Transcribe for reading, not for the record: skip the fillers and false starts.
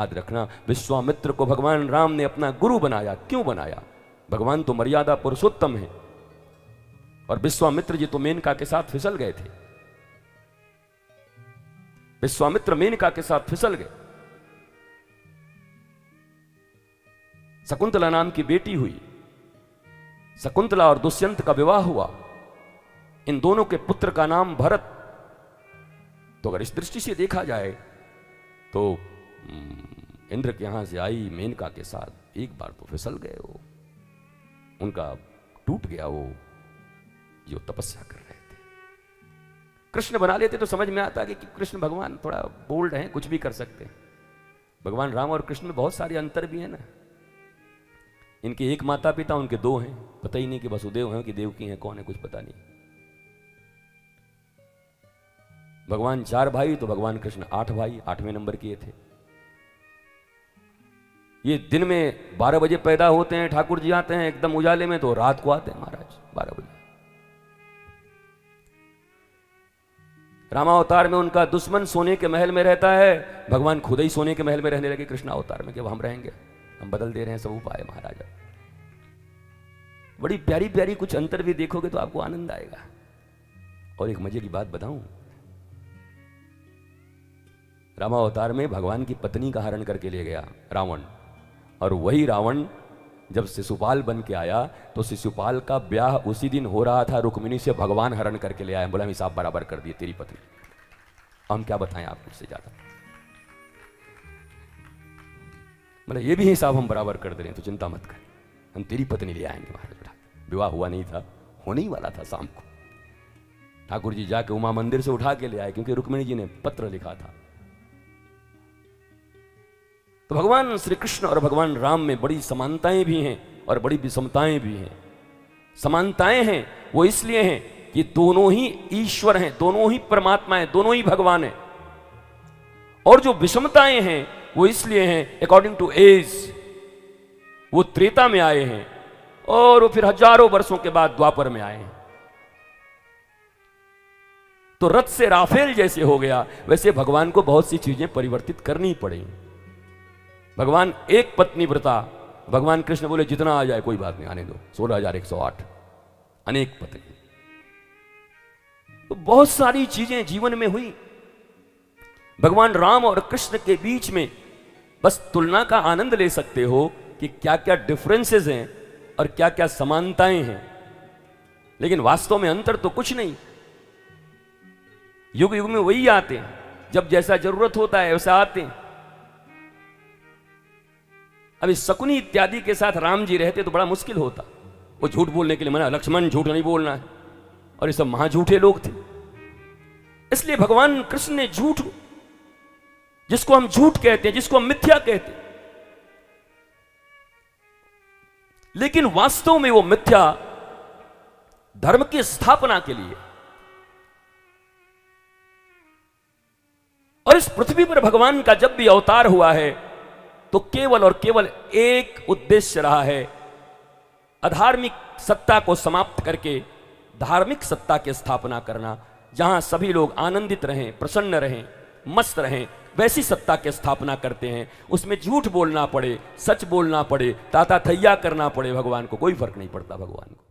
याद रखना, विश्वामित्र को भगवान राम ने अपना गुरु बनाया। क्यों बनाया? भगवान तो मर्यादा पुरुषोत्तम है, और विश्वामित्र जी तो मेनका के साथ फिसल गए थे। विश्वामित्र मेनका के साथ फिसल गए। शकुंतला नाम की बेटी हुई, शकुंतला और दुष्यंत का विवाह हुआ। इन दोनों के पुत्र का नाम भरत। तो अगर इस दृष्टि से देखा जाए तो इंद्र के यहां से आई मेनका के साथ एक बार तो फिसल गए वो, उनका टूट गया वो जो तपस्या कर रहे थे। कृष्ण बना लेते तो समझ में आता कि कृष्ण भगवान थोड़ा बोल्ड हैं, कुछ भी कर सकते हैं। भगवान राम और कृष्ण में बहुत सारे अंतर भी हैं ना। इनके एक माता पिता, उनके दो हैं। पता ही नहीं कि वसुदेव हैं कि देवकी हैं, कौन है कुछ पता नहीं। भगवान 4 भाई तो भगवान कृष्ण 8 भाई, 8वें नंबर किए थे। ये दिन में 12 बजे पैदा होते हैं, ठाकुर जी आते हैं एकदम उजाले में, तो रात को आते हैं महाराज 12 बजे। रामावतार में उनका दुश्मन सोने के महल में रहता है, भगवान खुद ही सोने के महल में रहने लगे कृष्ण अवतार में कि हम रहेंगे, हम बदल दे रहे हैं सब उपाय महाराजा। बड़ी प्यारी प्यारी कुछ अंतर भी देखोगे तो आपको आनंद आएगा। और एक मजे की बात बताऊं, रामावतार में भगवान की पत्नी का हरण करके ले गया रावण, और वही रावण जब शिशुपाल बन के आया तो शिशुपाल का ब्याह उसी दिन हो रहा था रुक्मिणी से, भगवान हरण करके ले आया। बोला हिसाब बराबर कर दिए तेरी पत्नी। हम क्या बताएं आपको उससे ज्यादा, मतलब ये भी हिसाब हम बराबर कर दे रहे हैं तो चिंता मत कर, हम तेरी पत्नी ले आएंगे महाराज। विवाह हुआ नहीं था, होने ही वाला था शाम को। ठाकुर जी जाके उमा मंदिर से उठा के ले आए, क्योंकि रुक्मिणी जी ने पत्र लिखा था। तो भगवान श्री कृष्ण और भगवान राम में बड़ी समानताएं भी हैं और बड़ी विषमताएं भी हैं। समानताएं हैं वो इसलिए हैं कि दोनों ही ईश्वर हैं, दोनों ही परमात्मा हैं, दोनों ही भगवान हैं। और जो विषमताएं हैं वो इसलिए हैं अकॉर्डिंग टू एज, वो त्रेता में आए हैं और वो फिर हजारों वर्षों के बाद द्वापर में आए हैं। तो रथ से राफेल जैसे हो गया, वैसे भगवान को बहुत सी चीजें परिवर्तित करनी पड़ी। भगवान एक पत्नी व्रता, भगवान कृष्ण बोले जितना आ जाए कोई बात नहीं, आने दो, 16,108 अनेक पत्नी। तो बहुत सारी चीजें जीवन में हुई। भगवान राम और कृष्ण के बीच में बस तुलना का आनंद ले सकते हो कि क्या क्या डिफरेंसेस हैं और क्या क्या समानताएं हैं, लेकिन वास्तव में अंतर तो कुछ नहीं। युग युग में वही आते हैं, जब जैसा जरूरत होता है वैसा आते हैं। अभी शकुनी इत्यादि के साथ राम जी रहते तो बड़ा मुश्किल होता। वो झूठ बोलने के लिए मना, लक्ष्मण झूठ नहीं बोलना है, और ये सब महाझूठे लोग थे। इसलिए भगवान कृष्ण ने झूठ, जिसको हम झूठ कहते हैं, जिसको हम मिथ्या कहते हैं, लेकिन वास्तव में वो मिथ्या धर्म की स्थापना के लिए। और इस पृथ्वी पर भगवान का जब भी अवतार हुआ है तो केवल और केवल एक उद्देश्य रहा है, अधार्मिक सत्ता को समाप्त करके धार्मिक सत्ता की स्थापना करना, जहां सभी लोग आनंदित रहें, प्रसन्न रहें, मस्त रहें, वैसी सत्ता की स्थापना करते हैं। उसमें झूठ बोलना पड़े, सच बोलना पड़े, ताता थैया करना पड़े, भगवान को कोई फर्क नहीं पड़ता। भगवान को